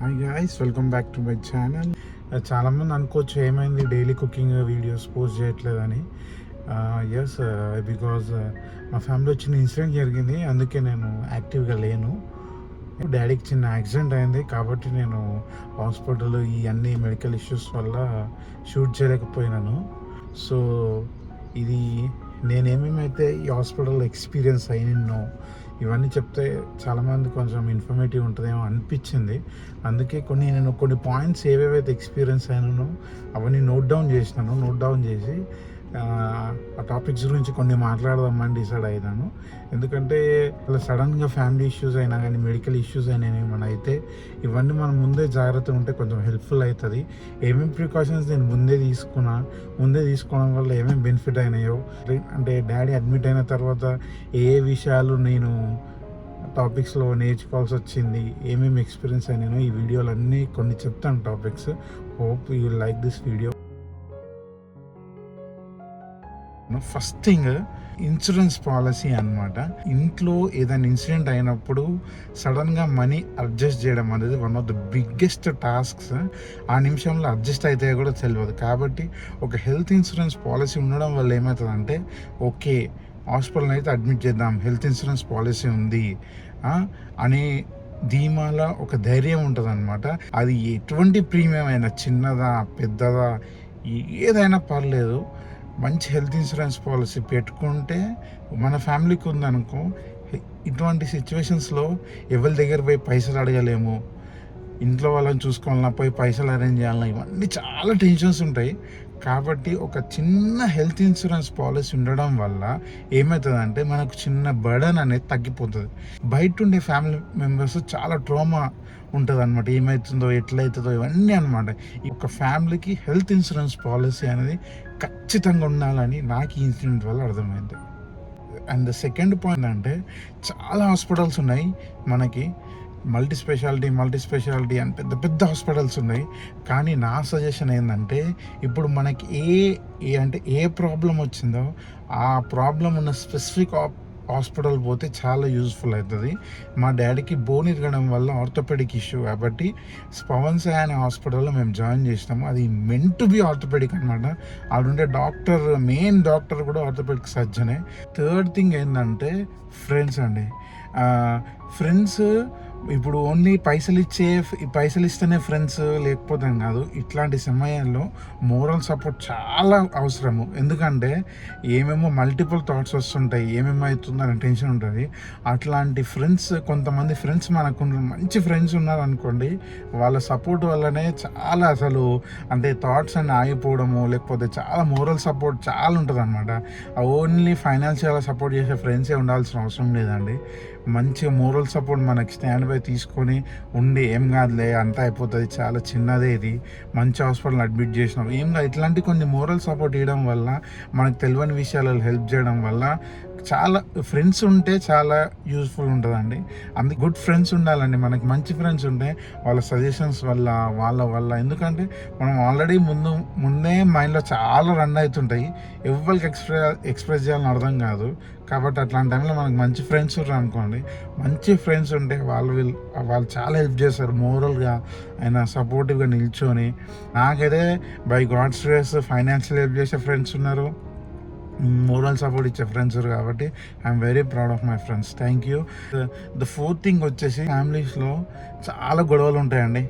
Hi guys, welcome back to my channel. చాలామంది అనుకోవచ్చు ఏమైంది డైలీ కుకింగ్ వీడియోస్ పోస్ట్ చేయట్లేదని. ఎస్, బికాజ్ మా ఫ్యామిలీ చిన్న ఇన్సిడెంట్ జరిగింది, అందుకే నేను యాక్టివ్గా లేను. డాడీకి చిన్న యాక్సిడెంట్ అయింది కాబట్టి నేను హాస్పిటల్ ఈ అన్ని మెడికల్ ఇష్యూస్ వల్ల షూట్ చేయలేకపోయినాను. సో ఇది నేనేమేమైతే ఈ హాస్పిటల్ ఎక్స్పీరియన్స్ అయినో ఇవన్నీ చెప్తే చాలామంది కొంచెం ఇన్ఫర్మేటివ్ ఉంటుందేమో అనిపించింది. అందుకే నేను కొన్ని పాయింట్స్ ఏవేవైతే ఎక్స్పీరియన్స్ అయినానో అవన్నీ నోట్ డౌన్ చేసి ఆ టాపిక్స్ గురించి కొన్ని మాట్లాడదామని డిసైడ్ అయ్యాను. ఎందుకంటే అలా సడన్గా ఫ్యామిలీ ఇష్యూస్ అయినా కానీ మెడికల్ ఇష్యూస్ అయినా ఏమైనా అయితే ఇవన్నీ మనం ముందే జాగ్రత్తగా ఉంటే కొంచెం హెల్ప్ఫుల్ అవుతుంది. ఏమేమి ప్రికాషన్స్ నేను ముందే తీసుకోవడం వల్ల ఏమేమి బెనిఫిట్ అయినాయో, అంటే డాడీ అడ్మిట్ అయిన తర్వాత ఏ విషయాలు నేను టాపిక్స్లో నేర్చుకోవాల్సి వచ్చింది, ఏమేమి ఎక్స్పీరియన్స్ అయినాయో ఈ వీడియోలు అన్నీ కొన్ని చెప్తాను topics. Hope you like this video. First thing insurance policy అన్నమాట. ఇంట్లో ఏదైనా ఇన్సిడెంట్ అయినప్పుడు సడన్గా మనీ అడ్జస్ట్ చేయడం అనేది one of the biggest tasks. ఆ నిమిషంలో అడ్జస్ట్ అయితే కూడా తెలియదు. కాబట్టి ఒక హెల్త్ ఇన్సూరెన్స్ పాలసీ ఉండడం వల్ల ఏమవుతుందంటే, ఓకే హాస్పిటల్ అయితే అడ్మిట్ చేద్దాం, హెల్త్ ఇన్సూరెన్స్ పాలసీ ఉంది అనే ధీమాల ఒక ధైర్యం ఉంటుంది అనమాట. అది ఎటువంటి ప్రీమియం అయినా చిన్నదా పెద్దదా ఏదైనా పర్లేదు, మంచి హెల్త్ ఇన్సూరెన్స్ పాలసీ పెట్టుకుంటే మన ఫ్యామిలీకి ఉందనుకో, ఇటువంటి సిచ్యువేషన్స్లో ఎవరి దగ్గర పోయి పైసలు అడగలేము, ఇంట్లో వాళ్ళని చూసుకోవాలన్నా పోయి పైసలు అరేంజ్ చేయాలన్నా ఇవన్నీ చాలా టెన్షన్స్ ఉంటాయి. కాబట్టి ఒక చిన్న హెల్త్ ఇన్సూరెన్స్ పాలసీ ఉండడం వల్ల ఏమవుతుందంటే మనకు చిన్న బర్డన్ అనేది తగ్గిపోతుంది. బయట ఉండే ఫ్యామిలీ మెంబర్స్ చాలా ట్రోమా ఉంటుంది అనమాట, ఏమవుతుందో ఎట్లయితుందో ఇవన్నీ అనమాట. ఈ ఒక ఫ్యామిలీకి హెల్త్ ఇన్సూరెన్స్ పాలసీ అనేది ఖచ్చితంగా ఉండాలని నాకు ఈ ఇన్సిడెంట్ వల్ల అర్థమైంది. అండ్ ద సెకండ్ పాయింట్ అంటే, చాలా హాస్పిటల్స్ ఉన్నాయి మనకి, మల్టీ స్పెషాలిటీ అని పెద్ద పెద్ద హాస్పిటల్స్ ఉన్నాయి. కానీ నా సజెషన్ ఏంటంటే, ఇప్పుడు మనకి ఏ ప్రాబ్లం వచ్చిందో ఆ ప్రాబ్లం ఉన్న స్పెసిఫిక్ హాస్పిటల్ పోతే చాలా యూజ్ఫుల్ అవుతుంది. మా డాడీకి బోన్ ఇరగడం వల్ల ఆర్థోపెడిక్ ఇష్యూ కాబట్టి పవన్ సాయి అనే హాస్పిటల్లో మేము జాయిన్ చేసినాము. అది మెంట్ టు బి ఆర్థోపెడిక్ అనమాట. ఆడుండే మెయిన్ డాక్టర్ కూడా ఆర్థోపెడిక్ సర్జనే. థర్డ్ థింగ్ ఏంటంటే ఫ్రెండ్స్ అండి. ఫ్రెండ్స్ ఇప్పుడు ఓన్లీ పైసలు ఇస్తేనే ఫ్రెండ్స్ లేకపోతే కాదు. ఇట్లాంటి సమయాల్లో మోరల్ సపోర్ట్ చాలా అవసరము. ఎందుకంటే ఏమేమో మల్టిపుల్ థాట్స్ వస్తుంటాయి, ఏమేమో అవుతుందని టెన్షన్ ఉంటుంది. అట్లాంటి కొంతమంది ఫ్రెండ్స్ మనకు మంచి ఫ్రెండ్స్ ఉన్నారనుకోండి, వాళ్ళ సపోర్ట్ వల్లనే చాలా అసలు అంటే థాట్స్ అన్ని ఆగిపోవడము, లేకపోతే చాలా మోరల్ సపోర్ట్ చాలా ఉంటుంది అనమాట. ఓన్లీ ఫైనాన్షియల్గా సపోర్ట్ చేసే ఫ్రెండ్సే ఉండాల్సిన అవసరం లేదండి. మంచిగా మోరల్ సపోర్ట్ మనకి స్టాండ్ బై తీసుకొని ఉండి, ఏం కాదులే అంతా అయిపోతుంది, చాలా చిన్నదే ఇది, మంచి హాస్పిటల్ అడ్మిట్ చేసినాం ఏం కాదు, ఇట్లాంటి కొన్ని మోరల్ సపోర్ట్ ఇవ్వడం వల్ల, మనకు తెలియని విషయాలలో హెల్ప్ చేయడం వల్ల చాలా ఫ్రెండ్స్ ఉంటే చాలా యూజ్ఫుల్ ఉంటుందండి. అందుకే గుడ్ ఫ్రెండ్స్ ఉండాలండి. మనకి మంచి ఫ్రెండ్స్ ఉంటే వాళ్ళ సజెషన్స్ వల్ల ఎందుకంటే మనం ఆల్రెడీ ముందే మైండ్లో చాలా రన్ అవుతుంటాయి, ఎవరికి ఎక్స్ప్రెస్ చేయాలని అర్థం కాదు. కాబట్టి అట్లాంటి టైంలో మనకు మంచి ఫ్రెండ్స్ అనుకోండి, మంచి ఫ్రెండ్స్ ఉంటే వాళ్ళు చాలా హెల్ప్ చేస్తారు, మోరల్గా అయినా సపోర్టివ్గా నిల్చొని. నాకైతే by God's grace financial help చేసే ఫ్రెండ్స్ ఉన్నారు, మోరల్ సపోర్ట్ ఇచ్చే ఫ్రెండ్స్ కాబట్టి I'm very proud of my friends. Thank you. The fourth thing వచ్చేసి, ఫ్యామిలీస్లో చాలా గొడవలు ఉంటాయండి.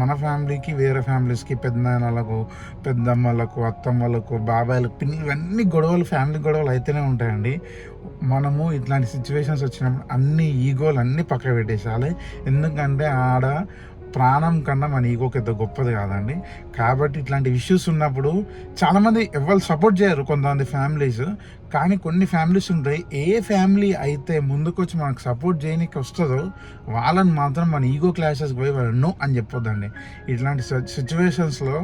మన ఫ్యామిలీకి వేరే ఫ్యామిలీస్కి, పెద్దనాన్నలకు, పెద్దమ్మలకు, అత్తమ్మలకు, బాబాయ్లకు, పిన్ని, ఇవన్నీ ఫ్యామిలీ గొడవలు అయితేనే ఉంటాయండి. మనము ఇట్లాంటి సిచ్యువేషన్స్ వచ్చినప్పుడు ఈగోలు అన్నీ పక్కన పెట్టేసాలి. ఎందుకంటే ఆడ ప్రాణం కన్నా మన ఈగో పెద్ద గొప్పది కాదండి. కాబట్టి ఇట్లాంటి ఇష్యూస్ ఉన్నప్పుడు చాలామంది ఎవరు సపోర్ట్ చేయరు, కొంతమంది ఫ్యామిలీస్. కానీ కొన్ని ఫ్యామిలీస్ ఉంటాయి, ఏ ఫ్యామిలీ అయితే ముందుకు వచ్చి మనకు సపోర్ట్ చేయడానికి వస్తుందో వాళ్ళని మాత్రం మన ఈగో క్లాషెస్కి పోయి వాళ్ళు నో అని చెప్పొద్దండి. ఇట్లాంటి సిచ్యువేషన్స్లో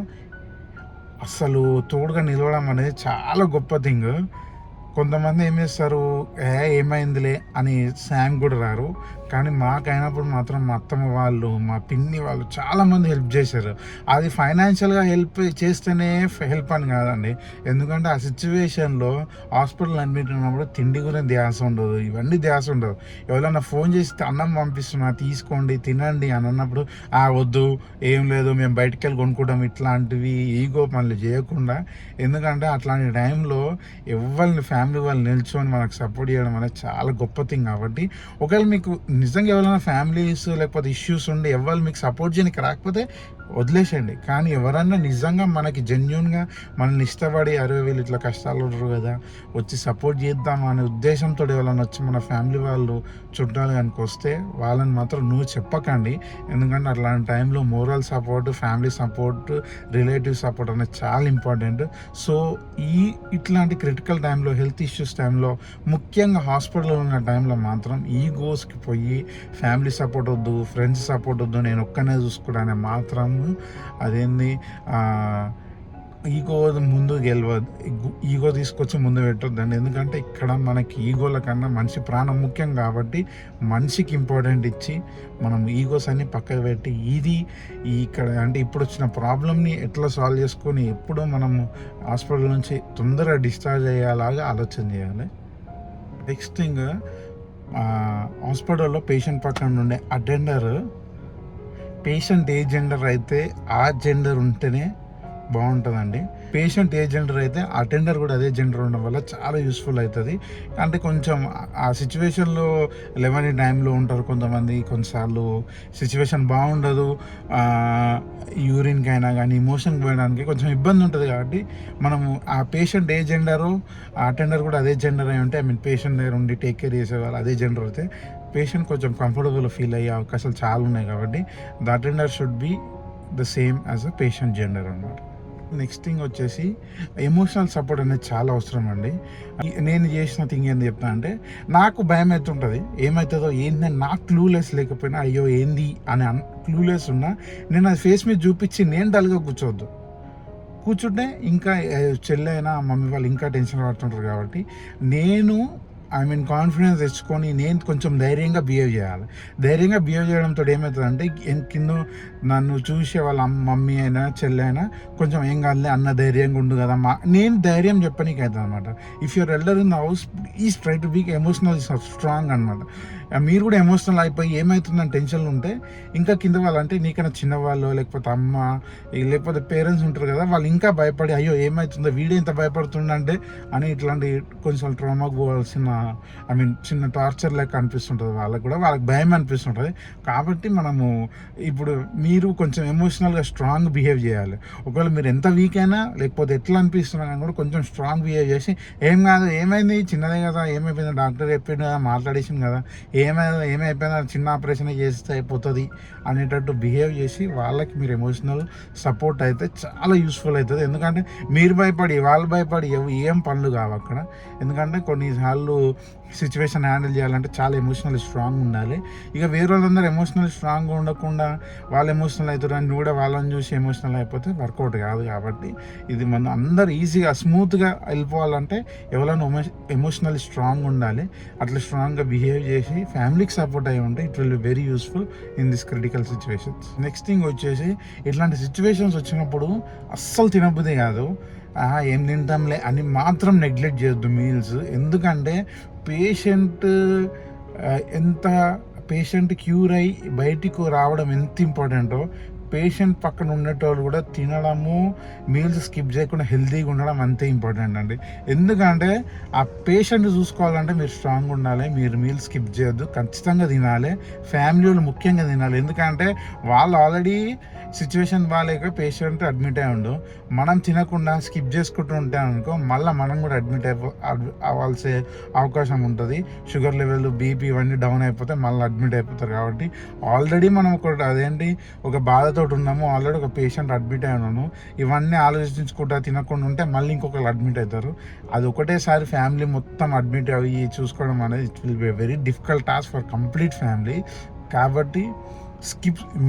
అసలు తోడుగా నిలవడం అనేది చాలా గొప్ప థింగ్. కొంతమంది ఏం చేస్తారు, ఏమైందిలే అని శాంగ్ కూడా రారు. కానీ మాకైనప్పుడు మాత్రం మా అత్తమ్మ వాళ్ళు, మా పిన్ని వాళ్ళు చాలామంది హెల్ప్ చేశారు. అది ఫైనాన్షియల్గా హెల్ప్ చేస్తేనే హెల్ప్ అని కాదండి. ఎందుకంటే ఆ సిచ్యువేషన్లో హాస్పిటల్ అడ్మిట్ ఉన్నప్పుడు తిండి గురించి ధ్యాస ఉండదు, ఇవన్నీ ధ్యాస ఉండదు. ఎవరైనా ఫోన్ చేసి అన్నం పంపిస్తున్నా తీసుకోండి తినండి అని అన్నప్పుడు వద్దు ఏం లేదు మేము బయటికి వెళ్ళి కొనుక్కుంటాం, ఇట్లాంటివి ఈగో పనులు చేయకుండా. ఎందుకంటే అట్లాంటి టైంలో ఎవరిని ఫ్యామిలీ వాళ్ళు నిల్చొని మనకు సపోర్ట్ చేయడం అనేది చాలా గొప్ప థింగ్. కాబట్టి ఒకవేళ మీకు నిజంగా ఎవరైనా ఫ్యామిలీస్ లేకపోతే ఇష్యూస్ ఉండి ఎవరు మీకు సపోర్ట్ చేయడానికి రాకపోతే వదిలేసేయండి. కానీ ఎవరన్నా నిజంగా మనకి జెన్యున్గా మనల్ని ఇష్టపడి అరే వీళ్ళు ఇట్లా కష్టాలు ఉండరు కదా వచ్చి సపోర్ట్ చేద్దాం అనే ఉద్దేశంతో ఎవరైనా వచ్చి మన ఫ్యామిలీ వాళ్ళు చుట్టాలు కనుక వస్తే వాళ్ళని మాత్రం నువ్వు చెప్పకండి. ఎందుకంటే అట్లాంటి టైంలో moral support, family support, relative support అనేది చాలా ఇంపార్టెంట్. సో ఇట్లాంటి క్రిటికల్ టైంలో, హెల్త్ ఇష్యూస్ టైంలో, ముఖ్యంగా హాస్పిటల్లో ఉన్న టైంలో మాత్రం ఈగోస్కి పోయి ఫ్యామిలీ సపోర్ట్ వద్దు, ఫ్రెండ్స్ సపోర్ట్ వద్దు, నేను ఒక్కనే చూసుకుంటానే మాత్రం అదేంది ఈగో ముందు గెలవద్దు, ఈగో తీసుకొచ్చి ముందు పెట్టొద్దండి. ఎందుకంటే ఇక్కడ మనకి ఈగోల కన్నా మనిషి ప్రాణం ముఖ్యం. కాబట్టి మనిషికి ఇంపార్టెంట్ ఇచ్చి మనం ఈగోస్ అన్ని పక్కకు పెట్టి ఇక్కడ అంటే ఇప్పుడు వచ్చిన ప్రాబ్లమ్ని ఎట్లా సాల్వ్ చేసుకొని ఎప్పుడూ మనము హాస్పిటల్ నుంచి తొందరగా డిశ్చార్జ్ అయ్యేలాగా ఆలోచన చేయాలి. నెక్స్ట్ థింగ్, హాస్పిటల్లో పేషెంట్ పక్కన ఉండే అటెండర్ పేషెంట్ ఏ జెండర్ అయితే ఆ జెండర్ ఉంటేనే బాగుంటుందండి. పేషెంట్ ఏ జెండర్ అయితే అటెండర్ కూడా అదే జెండర్ ఉండడం వల్ల చాలా యూస్ఫుల్ అవుతుంది. అంటే కొంచెం ఆ సిచ్యువేషన్లో లేవని టైంలో ఉంటారు కొంతమంది, కొన్నిసార్లు సిచ్యువేషన్ బాగుండదు, యూరిన్కి అయినా కానీ మోషన్కి పోయడానికి కొంచెం ఇబ్బంది ఉంటుంది. కాబట్టి మనము ఆ పేషెంట్ ఏ జెండరు ఆ అటెండర్ కూడా అదే జెండర్ అయి ఉంటే పేషెంట్ దగ్గర ఉండి టేక్ కేర్ చేసేవాళ్ళు అదే జెండర్ అయితే పేషెంట్ కొంచెం కంఫర్టబుల్ ఫీల్ అయ్యే అవకాశాలు చాలా ఉన్నాయి. కాబట్టి the attender should be the same as a patient gender అన్నమాట. నెక్స్ట్ థింగ్ వచ్చేసి ఎమోషనల్ సపోర్ట్ అనేది చాలా అవసరం అండి. నేను చేసిన థింగ్ ఏంది చెప్తా అంటే, నాకు భయం అవుతుంటుంది ఏమవుతుందో ఏంటని, నాకు క్లూలెస్ లేకపోయినా అయ్యో ఏంది అని క్లూలెస్ ఉన్నా నేను అది ఫేస్ మీద చూపించి నేను డల్గా కూర్చుంటే ఇంకా చెల్లైనా మమ్మీ వాళ్ళు ఇంకా టెన్షన్ పడుతుంటారు. కాబట్టి నేను కాన్ఫిడెన్స్ తెచ్చుకొని నేను కొంచెం ధైర్యంగా బిహేవ్ చేయాలి. ధైర్యంగా బిహేవ్ చేయడంతో ఏమవుతుందంటే కింద నన్ను చూసే వాళ్ళ మమ్మీ అయినా చెల్లి అయినా కొంచెం ఏం కాదులే అన్న ధైర్యంగా ఉండు కదా నేను ధైర్యం చెప్పనీకి అవుతుంది అనమాట. If your elder in the house is try to be emotional strong అనమాట. మీరు కూడా ఎమోషనల్ అయిపోయి ఏమవుతుందని టెన్షన్లు ఉంటే ఇంకా కింద వాళ్ళంటే నీకన్నా చిన్నవాళ్ళు లేకపోతే అమ్మ లేకపోతే పేరెంట్స్ ఉంటారు కదా, వాళ్ళు ఇంకా భయపడి అయ్యో ఏమవుతుందో వీడే ఇంత భయపడుతుండంటే అని ఇట్లాంటి కొంచెం ట్రామాకు పోవాల్సిన చిన్న టార్చర్ లెక్క అనిపిస్తుంటుంది. వాళ్ళకి భయం అనిపిస్తుంటుంది. కాబట్టి మనము ఇప్పుడు మీరు కొంచెం ఎమోషనల్గా స్ట్రాంగ్ బిహేవ్ చేయాలి. ఒకవేళ మీరు ఎంత వీక్ అయినా లేకపోతే ఎట్లా అనిపిస్తున్నా కానీ కూడా కొంచెం స్ట్రాంగ్ బిహేవ్ చేసి ఏం కాదు ఏమైంది చిన్నదే కదా ఏమైపోయింది డాక్టర్ చెప్పిండు కదా మాట్లాడేసింది కదా ఏమైపోయిందా చిన్న ఆపరేషన్ చేస్తే అయిపోతుంది అనేటట్టు బిహేవ్ చేసి వాళ్ళకి మీరు ఎమోషనల్ సపోర్ట్ అయితే చాలా యూస్ఫుల్ అవుతుంది. ఎందుకంటే మీరు భయపడి వాళ్ళు భయపడి ఏం పనులు కావు అక్కడ. ఎందుకంటే కొన్నిసార్లు సిచ్యువేషన్ హ్యాండిల్ చేయాలంటే చాలా ఎమోషనల్ స్ట్రాంగ్ ఉండాలి. ఇక వేరే వాళ్ళందరూ ఎమోషనల్ స్ట్రాంగ్ ఉండకుండా వాళ్ళు ఎమోషనల్ అవుతారు అని కూడా వాళ్ళని చూసి ఎమోషనల్ అయిపోతే వర్కౌట్ కాదు. కాబట్టి ఇది మనం అందరు ఈజీగా స్మూత్గా వెళ్ళిపోవాలంటే ఎవరైనా ఎమోషనల్ స్ట్రాంగ్ ఉండాలి. అట్లా స్ట్రాంగ్గా బిహేవ్ చేసి ఫ్యామిలీకి సపోర్ట్ అయ్యి ఉంటే it will be very useful in this critical situations. Next thing వచ్చేసి ఇట్లాంటి సిచ్యువేషన్స్ వచ్చినప్పుడు అస్సలు తినబుద్ధి కాదు, ఏం తింటాంలే అని మాత్రం నెగ్లెక్ట్ చేయొద్దు మీల్స్. ఎందుకంటే పేషెంట్ క్యూర్ అయ్యి బయటికి రావడం ఎంత ఇంపార్టెంటో పేషెంట్ పక్కన ఉండేటోళ్ళు కూడా తినడము మీల్స్ స్కిప్ చేయకుండా హెల్తీగా ఉండడం అంతే ఇంపార్టెంట్ అండి. ఎందుకంటే ఆ పేషెంట్ చూసుకోవాలంటే మీరు స్ట్రాంగ్ ఉండాలి, మీరు మీల్స్ స్కిప్ చేయొద్దు, ఖచ్చితంగా తినాలి. ఫ్యామిలీ వాళ్ళు ముఖ్యంగా తినాలి. ఎందుకంటే వాళ్ళు ఆల్రెడీ సిచ్యువేషన్ బాగాలేక పేషెంట్ అడ్మిట్ అయి ఉండు, మనం తినకుండా స్కిప్ చేసుకుంటూ ఉంటాం అనుకో మళ్ళీ మనం కూడా అడ్మిట్ అవ్వాల్సే అవకాశం ఉంటుంది. షుగర్ లెవెల్ బీపీ ఇవన్నీ డౌన్ అయిపోతే మళ్ళీ అడ్మిట్ అయిపోతారు. కాబట్టి ఆల్రెడీ మనం ఒక బాధతో ఉన్నాము, ఆల్రెడీ ఒక పేషెంట్ అడ్మిట్ అయి ఉన్నాము, ఇవన్నీ ఆలోచించుకుంటా తినకుండా ఉంటే మళ్ళీ ఇంకొకరు అడ్మిట్ అవుతారు. అది ఒకటేసారి ఫ్యామిలీ మొత్తం అడ్మిట్ అయ్యి చూసుకోవడం అనేది it will be very difficult task for complete family. కాబట్టి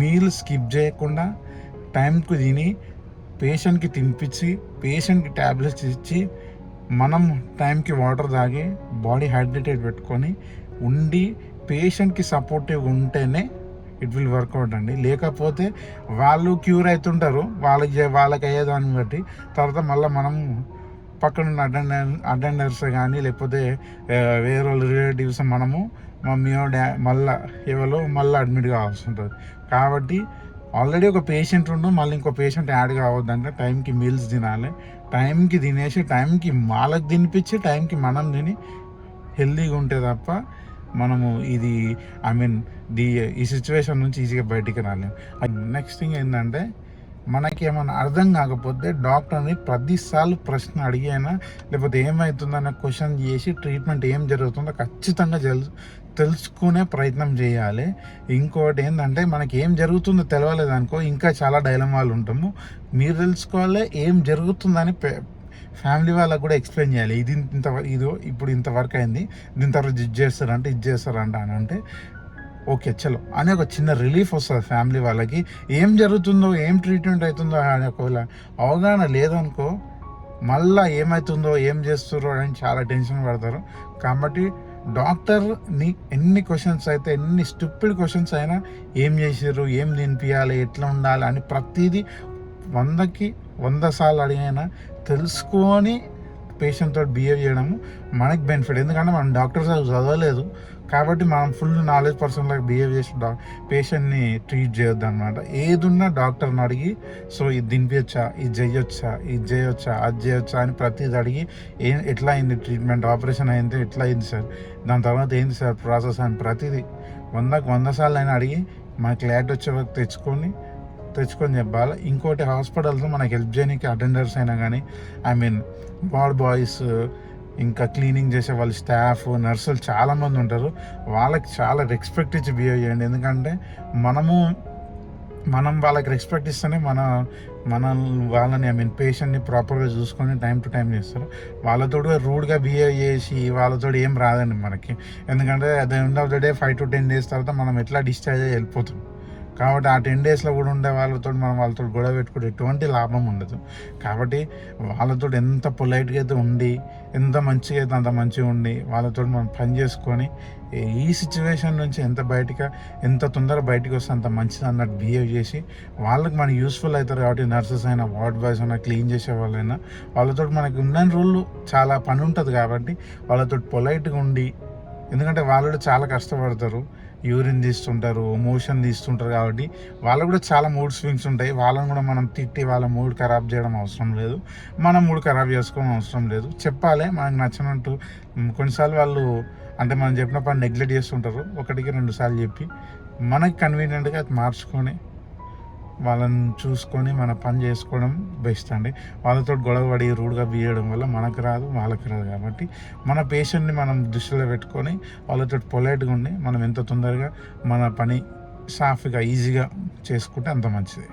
మీల్ స్కిప్ చేయకుండా టైంకు తిని పేషెంట్కి తినిపించి పేషెంట్కి ట్యాబ్లెట్స్ ఇచ్చి మనం టైంకి వాటర్ తాగి బాడీ హైడ్రేటెడ్ పెట్టుకొని ఉండి పేషెంట్కి సపోర్టివ్ ఉంటేనే ఇట్ విల్ వర్కౌట్ అండి. లేకపోతే వాళ్ళు క్యూర్ అవుతుంటారు వాళ్ళకి అయ్యేదాన్ని బట్టి. తర్వాత మళ్ళీ మనం పక్కనున్న అటెండర్స్ కానీ లేకపోతే వేరే వాళ్ళ రిలేటివ్స్ మనము మమ్మీయో మళ్ళీ అడ్మిట్ కావాల్సి ఉంటుంది. కాబట్టి ఆల్రెడీ ఒక పేషెంట్ ఉండు మళ్ళీ ఇంకో పేషెంట్ యాడ్ కావద్దంటే టైంకి మీల్స్ తినాలి, టైంకి తినేసి టైంకి వాళ్ళకి తినిపించి టైంకి మనం తిని హెల్తీగా ఉంటే తప్ప మనము ఈ సిచ్యువేషన్ నుంచి ఈజీగా బయటికి రాలేము. నెక్స్ట్ థింగ్ ఏంటంటే మనకి ఏమైనా అర్థం కాకపోతే డాక్టర్ని 10 సార్లు ప్రశ్న అడిగైనా లేకపోతే ఏమవుతుందన్న క్వశ్చన్ చేసి ట్రీట్మెంట్ ఏం జరుగుతుందో ఖచ్చితంగా తెలుసుకునే ప్రయత్నం చేయాలి. ఇంకోటి ఏంటంటే మనకి ఏం జరుగుతుందో తెలియలేదు అనుకో ఇంకా చాలా డైలమాలు ఉంటాము. మీరు తెలుసుకోవాలి ఏం జరుగుతుందని ఫ్యామిలీ వాళ్ళకు కూడా ఎక్స్ప్లెయిన్ చేయాలి. ఇప్పుడు ఇంతవరకు అయింది, దీని తర్వాత ఇది చేస్తారంట అని అంటే ఓకే చలో అని ఒక చిన్న రిలీఫ్ వస్తుంది ఫ్యామిలీ వాళ్ళకి. ఏం జరుగుతుందో ఏం ట్రీట్మెంట్ అవుతుందో అని ఒకవేళ అవగాహన లేదనుకో మళ్ళీ ఏమవుతుందో ఏం చేస్తారో అని చాలా టెన్షన్ పడతారు. కాబట్టి డాక్టర్ని ఎన్ని క్వశ్చన్స్ అయితే ఎన్ని స్టూపిడ్ క్వశ్చన్స్ అయినా ఏం చేసారు, ఏం తినిపించాలి, ఎట్లా ఉండాలి అని ప్రతిదీ 100కి 100 సార్లు అడిగైనా తెలుసుకొని పేషెంట్తో బిహేవ్ చేయడము మనకి బెనిఫిట్. ఎందుకంటే మనం డాక్టర్స్ చదవలేదు కాబట్టి మనం ఫుల్ నాలెడ్జ్ పర్సన్ లాగా బిహేవ్ చేసి పేషెంట్ని ట్రీట్ చేయొద్దు అనమాట. ఏదున్నా డాక్టర్ని అడిగి సో ఇది తినిపించచ్చా, ఇది చేయొచ్చా, అది చేయొచ్చా అని ప్రతిది అడిగి ఎట్లా అయింది ట్రీట్మెంట్, ఆపరేషన్ అయింది ఎట్లా అయింది సార్, దాని తర్వాత ఏంది సార్ ప్రాసెస్ అని ప్రతిదీ 100కి 100 సార్లు అయినా అడిగి మనకి క్లారిటీ వచ్చే వరకు తెచ్చుకొని చెప్పాలి. ఇంకోటి హాస్పిటల్స్లో మనకి హెల్ప్ చేయడానికి అటెండర్స్ అయినా కానీ వార్డ్ బాయ్స్ ఇంకా క్లీనింగ్ చేసే వాళ్ళ స్టాఫ్ నర్సులు చాలామంది ఉంటారు. వాళ్ళకి చాలా రెస్పెక్ట్ ఇచ్చి బిహేవ్ చేయండి. ఎందుకంటే మనం వాళ్ళకి రెస్పెక్ట్ ఇస్తేనే వాళ్ళని పేషెంట్ని ప్రాపర్గా చూసుకొని టైం టు టైం చేస్తారు. వాళ్ళతో రూడ్గా బిహేవ్ చేసి వాళ్ళతో ఏం రాదండి మనకి. ఎందుకంటే at the end of the day 5 to 10 days తర్వాత మనం ఎట్లా డిశ్చార్జ్ అయ్యి వెళ్ళిపోతాం. కాబట్టి ఆ 10 daysలో కూడా ఉండే వాళ్ళతో గొడవ పెట్టుకుంటే ఎటువంటి లాభం ఉండదు. కాబట్టి వాళ్ళతో ఎంత పొలైట్గా అయితే ఉండి ఎంత మంచిగా అయితే అంత మంచిగా ఉండి వాళ్ళతో మనం పని చేసుకొని ఈ సిచ్యువేషన్ నుంచి ఎంత తొందరగా బయటకు వస్తే అంత మంచిది అన్నట్టు బిహేవ్ చేసి వాళ్ళకి మనకి యూస్ఫుల్ అవుతారు. కాబట్టి నర్సెస్ అయినా వార్డ్ బాయ్స్ అయినా క్లీన్ చేసే వాళ్ళైనా వాళ్ళతో మనకి ఉన్న రోజులు చాలా పని ఉంటుంది. కాబట్టి వాళ్ళతో పొలైట్గా ఉండి, ఎందుకంటే వాళ్ళు చాలా కష్టపడతారు, యూరిన్ తీస్తుంటారు, మోషన్ తీస్తుంటారు. కాబట్టి వాళ్ళకు కూడా చాలా మూడ్ స్వింగ్స్ ఉంటాయి. వాళ్ళని కూడా మనం తిట్టి వాళ్ళ మూడ్ ఖరాబ్ చేయడం అవసరం లేదు, మనం మూడ్ ఖరాబ్ చేసుకోవడం అవసరం లేదు. చెప్పాలి మనకు నచ్చినట్టు. కొన్నిసార్లు వాళ్ళు మనం చెప్పిన పని నెగ్లెక్ట్ చేస్తుంటారు. 1కి 2 సార్లు చెప్పి మనకి కన్వీనియంట్గా అది మార్చుకొని వాళ్ళని చూసుకొని మన పని చేసుకోవడం బెస్ట్ అండి. వాళ్ళతో గొడవపడి రూడ్గా బియ్యడం వల్ల మనకు రాదు, వాళ్ళకి రాదు. కాబట్టి మన పేషెంట్ని మనం దృష్టిలో పెట్టుకొని వాళ్ళతో పొలైట్గా ఉండి మనం ఎంత తొందరగా మన పని సాఫీగా ఈజీగా చేసుకుంటే అంత మంచిది.